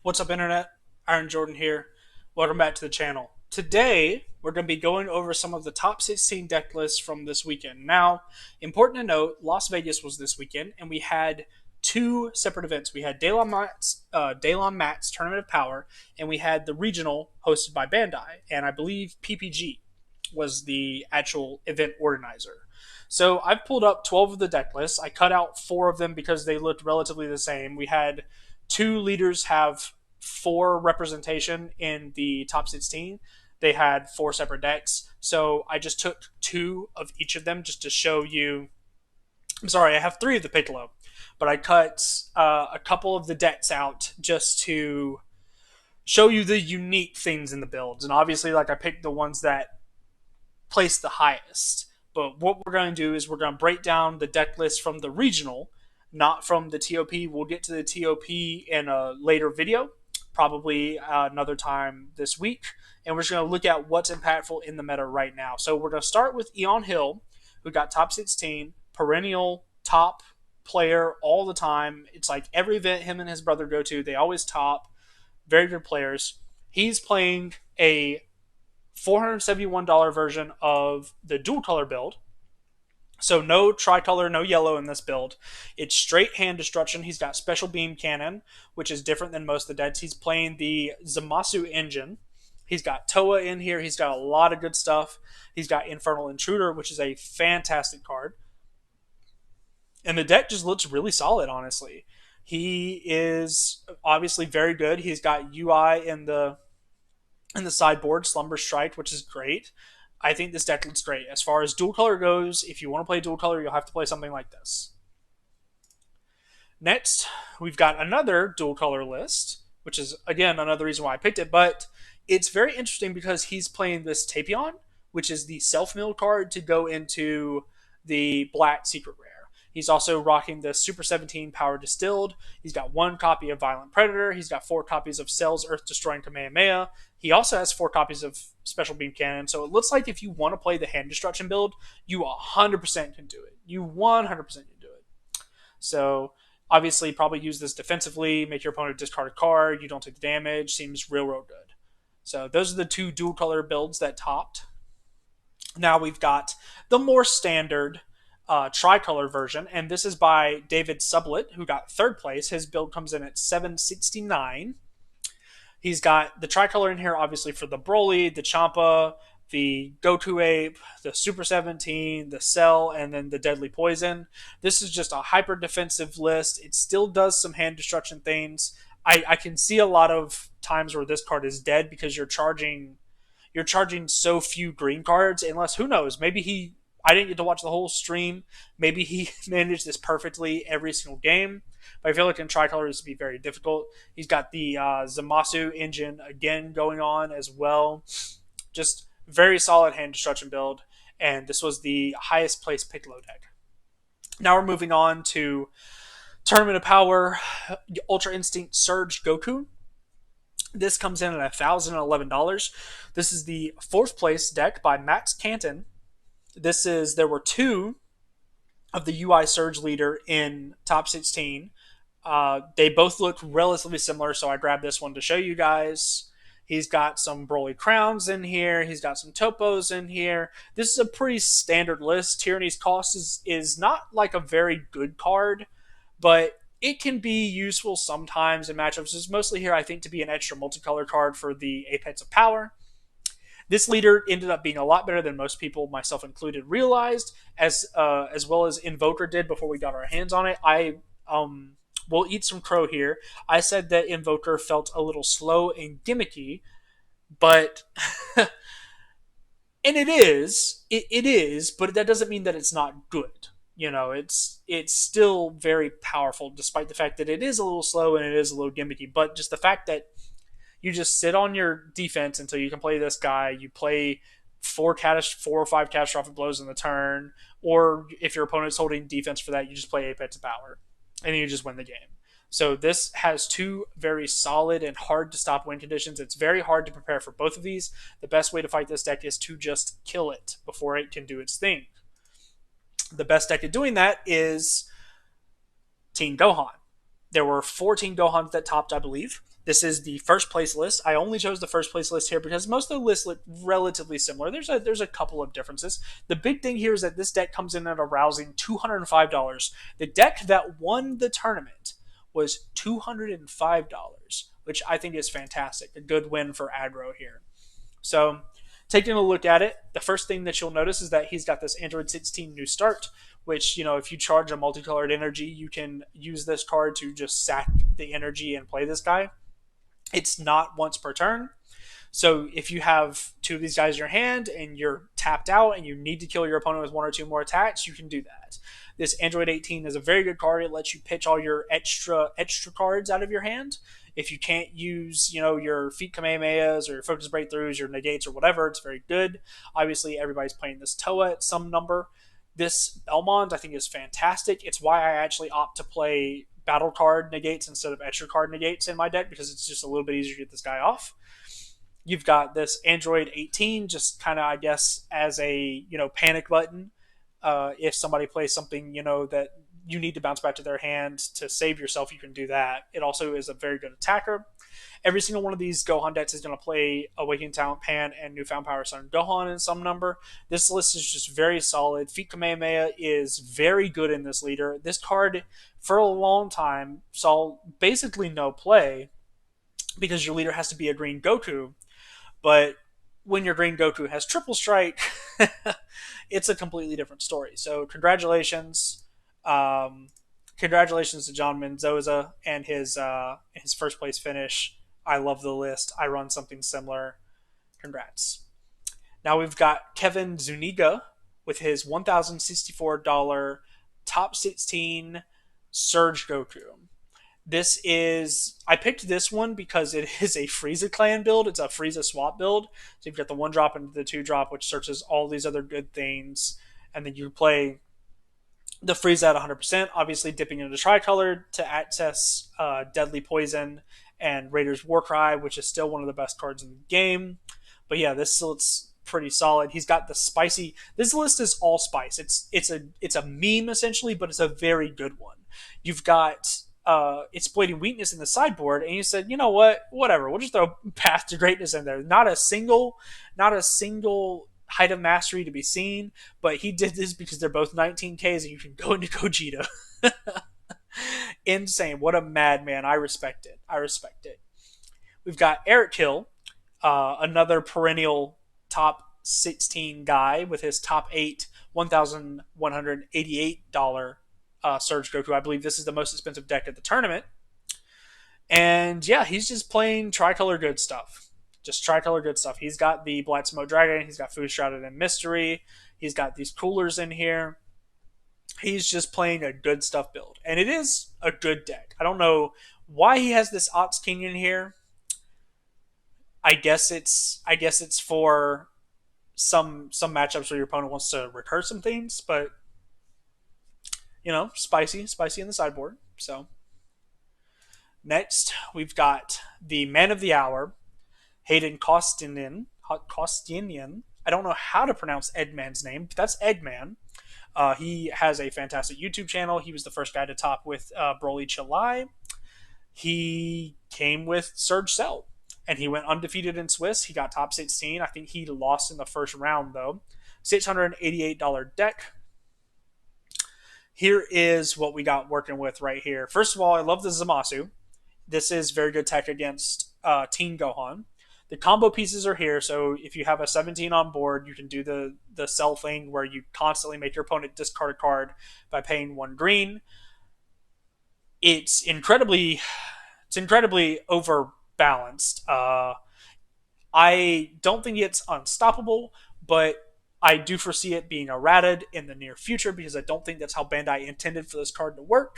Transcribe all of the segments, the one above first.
What's up, Internet? Iron Jordan here. Welcome back to the channel. Today, we're going to be going over some of the top 16 deck lists from this weekend. Now, important to note, Las Vegas was this weekend, and we had two separate events. We had Daylon Matt's Tournament of Power, and we had the regional hosted by Bandai, and I believe PPG was the actual event organizer. So I've pulled up 12 of the deck lists. I cut out four of them because they looked relatively the same. We had two leaders have four representation in the top 16. They had four separate decks. So I just took two of each of them just to show you. I'm sorry, I have three of the Piccolo, but I cut a couple of the decks out just to show you the unique things in the builds. And obviously, like, I picked the ones that place the highest. But what we're going to do is we're going to break down the deck list from the regional, not from the TOP. We'll get to the TOP in a later video, probably another time this week. And we're just going to look at what's impactful in the meta right now. So we're going to start with Eon Hill, who got top 16, perennial top player all the time. It's like every event him and his brother go to, they always top. Very good players. He's playing a $471 version of the dual color build. So no tricolor, no yellow in this build. It's straight hand destruction. He's got special beam cannon, which is different than most of the decks. He's playing the Zamasu engine. He's got Toa in here. He's got a lot of good stuff. He's got Infernal Intruder, which is a fantastic card. And the deck just looks really solid, honestly. He is obviously very good. He's got UI in the sideboard, Slumber Strike, which is great. I think this deck looks great. As far as dual color goes, if you want to play dual color, you'll have to play something like this. Next, we've got another dual color list, which is, again, another reason why I picked it, but it's very interesting because he's playing this Tapion, which is the self-mill card to go into the black secret rare. He's also rocking the Super 17 Power Distilled. He's got one copy of Violent Predator. He's got four copies of Cell's Earth Destroying Kamehameha. He also has four copies of Special Beam Cannon. So it looks like if you want to play the hand destruction build, you 100% can do it. You 100% can do it. So obviously, probably use this defensively, make your opponent discard a card. You don't take the damage. Seems real good. So those are the two dual color builds that topped. Now we've got the more standard tricolor version, and this is by David Sublet, who got third place. His build comes in at 769. He's got the tricolor in here, obviously, for the Broly, the Champa, the Goku Ape, the Super 17, the Cell, and then the Deadly Poison. This is just a hyper defensive list. It still does some hand destruction things. I can see a lot of times where this card is dead because you're charging so few green cards, unless, who knows, maybe I didn't get to watch the whole stream. Maybe he managed this perfectly every single game. But I feel like in tricolor this would be very difficult. He's got the Zamasu engine again going on as well. Just very solid hand destruction build. And this was the highest placed Piccolo deck. Now we're moving on to Tournament of Power, Ultra Instinct Surge Goku. This comes in at $1,011. This is the fourth place deck by Max Canton. There were two of the UI Surge leader in top 16. They both look relatively similar, so I grabbed this one to show you guys. He's got some Broly Crowns in here. He's got some Topos in here. This is a pretty standard list. Tyranny's Cost is not like a very good card, but it can be useful sometimes in matchups. It's mostly here, I think, to be an extra multicolor card for the Apex of Power. This leader ended up being a lot better than most people, myself included, realized, as well as Invoker did before we got our hands on it. I will eat some crow here. I said that Invoker felt a little slow and gimmicky, but and it is, but that doesn't mean that it's not good. You know, it's still very powerful, despite the fact that it is a little slow and it is a little gimmicky. But just the fact that you just sit on your defense until you can play this guy. You play four or five catastrophic blows in the turn, or if your opponent's holding defense for that, you just play Apex of Power, and you just win the game. So this has two very solid and hard to stop win conditions. It's very hard to prepare for both of these. The best way to fight this deck is to just kill it before it can do its thing. The best deck at doing that is Team Gohan. There were 14 Gohans that topped, I believe. This is the first place list. I only chose the first place list here because most of the lists look relatively similar. There's a couple of differences. The big thing here is that this deck comes in at a rousing $205. The deck that won the tournament was $205, which I think is fantastic. A good win for aggro here. So, taking a look at it, the first thing that you'll notice is that he's got this Android 16 new start, which, if you charge a multicolored energy, you can use this card to just sack the energy and play this guy. It's not once per turn. So if you have two of these guys in your hand and you're tapped out and you need to kill your opponent with one or two more attacks, you can do that. This Android 18 is a very good card. It lets you pitch all your extra cards out of your hand. If you can't use, your feet Kamehamehas or your focus breakthroughs, your negates or whatever, it's very good. Obviously, everybody's playing this Toa at some number. This Belmont, I think, is fantastic. It's why I actually opt to play battle card negates instead of extra card negates in my deck, because it's just a little bit easier to get this guy off. You've got this Android 18, just kind of, I guess, as a panic button. If somebody plays something that you need to bounce back to their hand to save yourself, you can do that. It also is a very good attacker. Every single one of these Gohan decks is going to play Awakening Talent Pan and Newfound Power Sun Gohan in some number. This list is just very solid. Feet Kamehameha is very good in this leader. This card, for a long time, saw basically no play because your leader has to be a green Goku. But when your green Goku has triple strike, it's a completely different story. So congratulations. Congratulations to John Mendoza and his first place finish. I love the list. I run something similar. Congrats. Now we've got Kevin Zuniga with his $1,064 top 16 Surge Goku. I picked this one because it is a Frieza clan build. It's a Frieza swap build. So you've got the 1-drop and the 2-drop, which searches all these other good things. And then you play the Frieza at 100%, obviously dipping into Tricolor to access Deadly Poison and Raider's Warcry, which is still one of the best cards in the game. But yeah, this looks pretty solid. He's got the spicy. This list is all spice. It's a meme essentially, but it's a very good one. You've got exploiting weakness in the sideboard, and you said, you know what, whatever, we'll just throw Path to Greatness in there. Not a single height of mastery to be seen, but he did this because they're both 19Ks and you can go into Gogeta. Insane. What a madman. I respect it. We've got Eric Hill, another perennial top 16 guy with his top 8 $1,188 Surge Goku. I believe this is the most expensive deck at the tournament. And yeah, he's just playing tricolor good stuff. Just tricolor good stuff. He's got the Black Smoke Dragon. He's got Food Shrouded in Mystery. He's got these coolers in here. He's just playing a good stuff build. And it is a good deck. I don't know why he has this Ox King in here. I guess it's for some matchups where your opponent wants to recur some things, but spicy in the sideboard. So next we've got the Man of the Hour, Hayden Kostinian. I don't know how to pronounce Eggman's name, but that's Eggman. He has a fantastic YouTube channel. He was the first guy to top with Broly Chilai. He came with Surge Cell, and he went undefeated in Swiss. He got top 16. I think he lost in the first round, though. $688 deck. Here is what we got working with right here. First of all, I love the Zamasu. This is very good tech against Teen Gohan. The combo pieces are here, so if you have a 17 on board, you can do the sell thing where you constantly make your opponent discard a card by paying 1 green. It's incredibly overbalanced. I don't think it's unstoppable, but I do foresee it being errated in the near future because I don't think that's how Bandai intended for this card to work.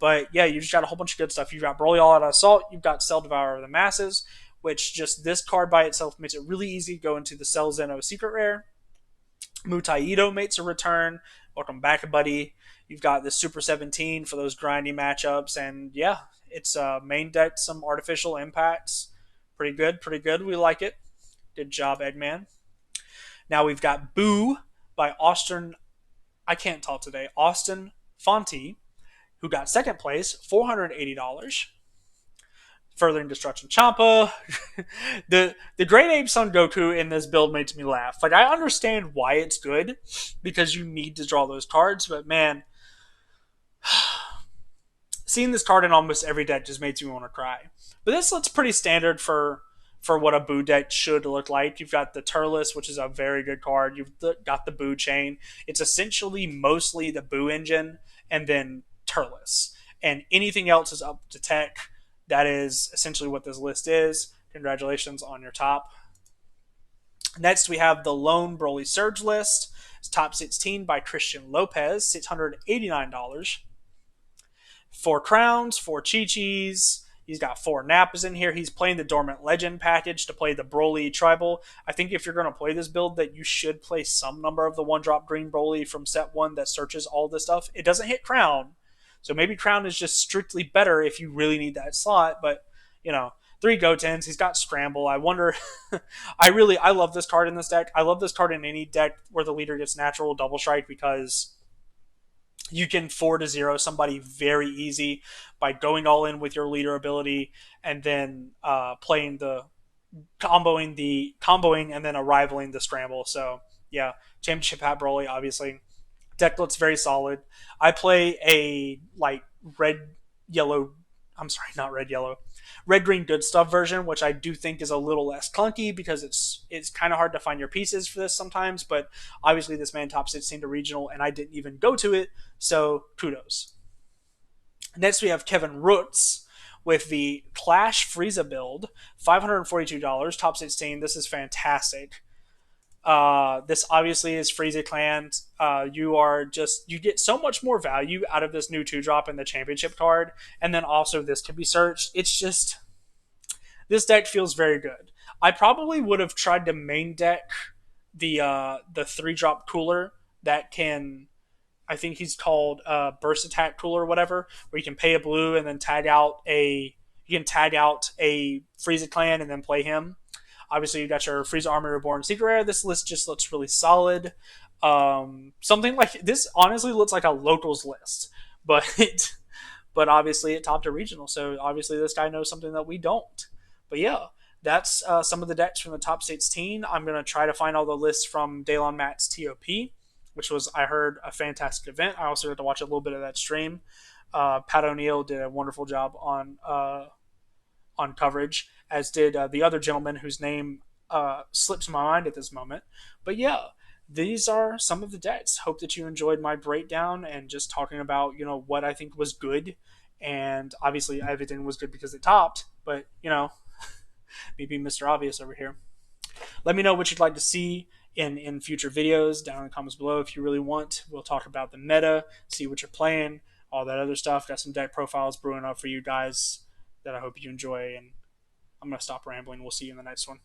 But yeah, you just got a whole bunch of good stuff. You've got Broly All Out Assault, you've got Cell Devourer of the Masses, which just this card by itself makes it really easy to go into the Cell Zeno Secret Rare. Mutaido makes a return. Welcome back, buddy. You've got the Super 17 for those grindy matchups, and yeah, it's main deck some artificial impacts. Pretty good. We like it. Good job, Eggman. Now we've got Boo by Austin. I can't talk today. Austin Fonte, who got second place, $480. Furthering Destruction Champa. The Great Ape Son Goku in this build makes me laugh. Like, I understand why it's good because you need to draw those cards, but man, seeing this card in almost every deck just makes me want to cry. But this looks pretty standard for what a Boo deck should look like. You've got the Turles, which is a very good card. You've got the Boo Chain. It's essentially mostly the Boo engine and then Turles. And anything else is up to tech. That is essentially what this list is. Congratulations on your top. Next, we have the Lone Broly Surge list. It's top 16 by Christian Lopez, $689. 4 crowns, 4 Chi-Chis. He's got 4 Nappas in here. He's playing the Dormant Legend package to play the Broly Tribal. I think if you're going to play this build, that you should play some number of the 1-drop green Broly from set 1 that searches all this stuff. It doesn't hit Crown, so maybe Crown is just strictly better if you really need that slot, but, 3 Gotens. He's got Scramble. I wonder. I love this card in this deck. I love this card in any deck where the leader gets natural double strike because you can 4-0 somebody very easy by going all in with your leader ability and then playing the comboing and then arrivaling the scramble. So yeah, championship hat Broly, obviously. Deck looks very solid. I play a red yellow. I'm sorry, not red yellow. Red green good stuff version, which I do think is a little less clunky because it's kind of hard to find your pieces for this sometimes. But obviously, this man top 16 to regional, and I didn't even go to it, so kudos. Next, we have Kevin Roots with the Clash Frieza build, $542, top 16. This is fantastic. This obviously is Frieza Clan. You get so much more value out of this new 2-drop in the championship card, and then also this can be searched. It's just, this deck feels very good. I probably would have tried to main deck the 3-drop cooler that can, I think he's called Burst Attack Cooler or whatever, where you can pay a blue and then tag out a Frieza Clan and then play him. Obviously, you got your Frieza Army Reborn Secret Rare. This list just looks really solid. Something like this honestly looks like a locals list, but obviously it topped a regional. So obviously this guy knows something that we don't. But yeah, that's some of the decks from the top 16. I'm gonna try to find all the lists from Daylon Matt's TOP, which was, I heard, a fantastic event. I also got to watch a little bit of that stream. Pat O'Neill did a wonderful job on coverage, as did the other gentleman whose name slips my mind at this moment. But yeah, these are some of the decks. Hope that you enjoyed my breakdown and just talking about, what I think was good. And obviously everything was good because it topped, but, me being Mr. Obvious over here. Let me know what you'd like to see in future videos down in the comments below if you really want. We'll talk about the meta, see what you're playing, all that other stuff. Got some deck profiles brewing up for you guys that I hope you enjoy, and I'm going to stop rambling. We'll see you in the next one.